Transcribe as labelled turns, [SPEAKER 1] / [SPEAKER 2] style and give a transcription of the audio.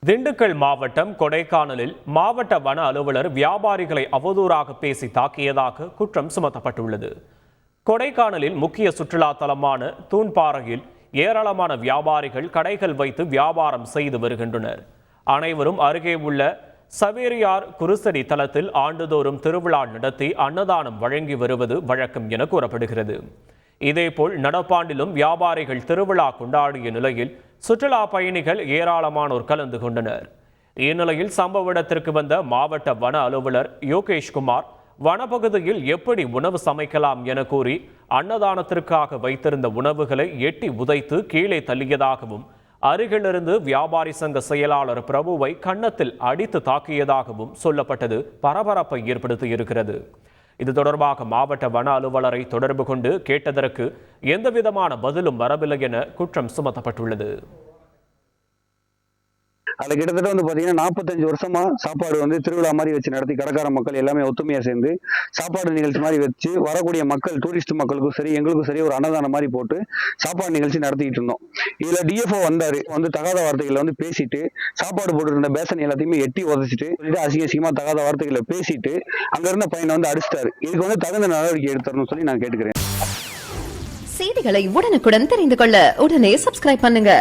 [SPEAKER 1] திண்டுக்கல் மாவட்டம் கொடைக்கானலில் மாவட்ட வன அலுவலர் வியாபாரிகளை அவதூறாக பேசி தாக்கியதாக குற்றம் சுமத்தப்பட்டுள்ளது. கொடைக்கானலில் முக்கிய சுற்றுலா தலமான தூண்பாறையில் ஏராளமான வியாபாரிகள் கடைகள் வைத்து வியாபாரம் செய்து வருகின்றனர். அனைவரும் அருகே உள்ள சவேரியார் குருசடி தலத்தில் ஆண்டுதோறும் திருவிழா நடத்தி அன்னதானம் வழங்கி வருவது வழக்கம் என கூறப்படுகிறது. இதேபோல் நடப்பாண்டிலும் வியாபாரிகள் திருவிழா கொண்டாடிய நிலையில் சுற்றுலா பயணிகள் ஏராளமானோர் கலந்து கொண்டனர். இந்நிலையில் சம்பவ இடத்திற்கு வந்த மாவட்ட வன அலுவலர் யோகேஷ்குமார் வனப்பகுதியில் எப்படி உணவு சமைக்கலாம் என கூறி அன்னதானத்திற்காக வைத்திருந்த உணவுகளை எட்டி உதைத்து கீழே தள்ளியதாகவும், அருகிலிருந்து வியாபாரி சங்க செயலாளர் பிரபுவை கன்னத்தில் அடித்து தாக்கியதாகவும் சொல்லப்பட்டது பரபரப்பை ஏற்படுத்தியிருக்கிறது. இது தொடர்பாக மாவட்ட வன அலுவலரை தொடர்பு கொண்டு கேட்டதற்கு எந்தவிதமான பதிலும் வரவில்லை என குற்றம் சுமத்தப்பட்டுள்ளது.
[SPEAKER 2] அதில் கிட்டத்தட்ட பார்த்தீங்கன்னா 45 வருஷமா சாப்பாடு திருவிழா மாதிரி வச்சு நடத்தி கடைக்கார மக்கள் எல்லாமே ஒத்துமையா சேர்ந்து சாப்பாடு நிகழ்ச்சி மாதிரி வச்சு வரக்கூடிய மக்கள், டூரிஸ்ட் மக்களுக்கும் சரி எங்களுக்கும் சரி ஒரு அன்னதானம் மாதிரி போட்டு சாப்பாடு நிகழ்ச்சி நடத்திட்டு இருந்தோம். இதுல டிஎஃப்ஓ வந்தாரு, தகாத வார்த்தைகளை பேசிட்டு சாப்பாடு போட்டு இருந்த பேசன் எல்லாத்தையுமே எட்டி உதச்சிட்டு அசிங்கமா தகாத வார்த்தைகளை பேசிட்டு அங்க இருந்த பையனை அடிச்சிட்டாரு. இதுக்கு தகுந்த நடவடிக்கை எடுத்துறணும்னு சொல்லி நான் கேட்டுக்கிறேன்.
[SPEAKER 3] செய்திகளை உடனுக்குடன் தெரிந்து கொள்ள உடனே சப்ஸ்கிரைப் பண்ணுங்க.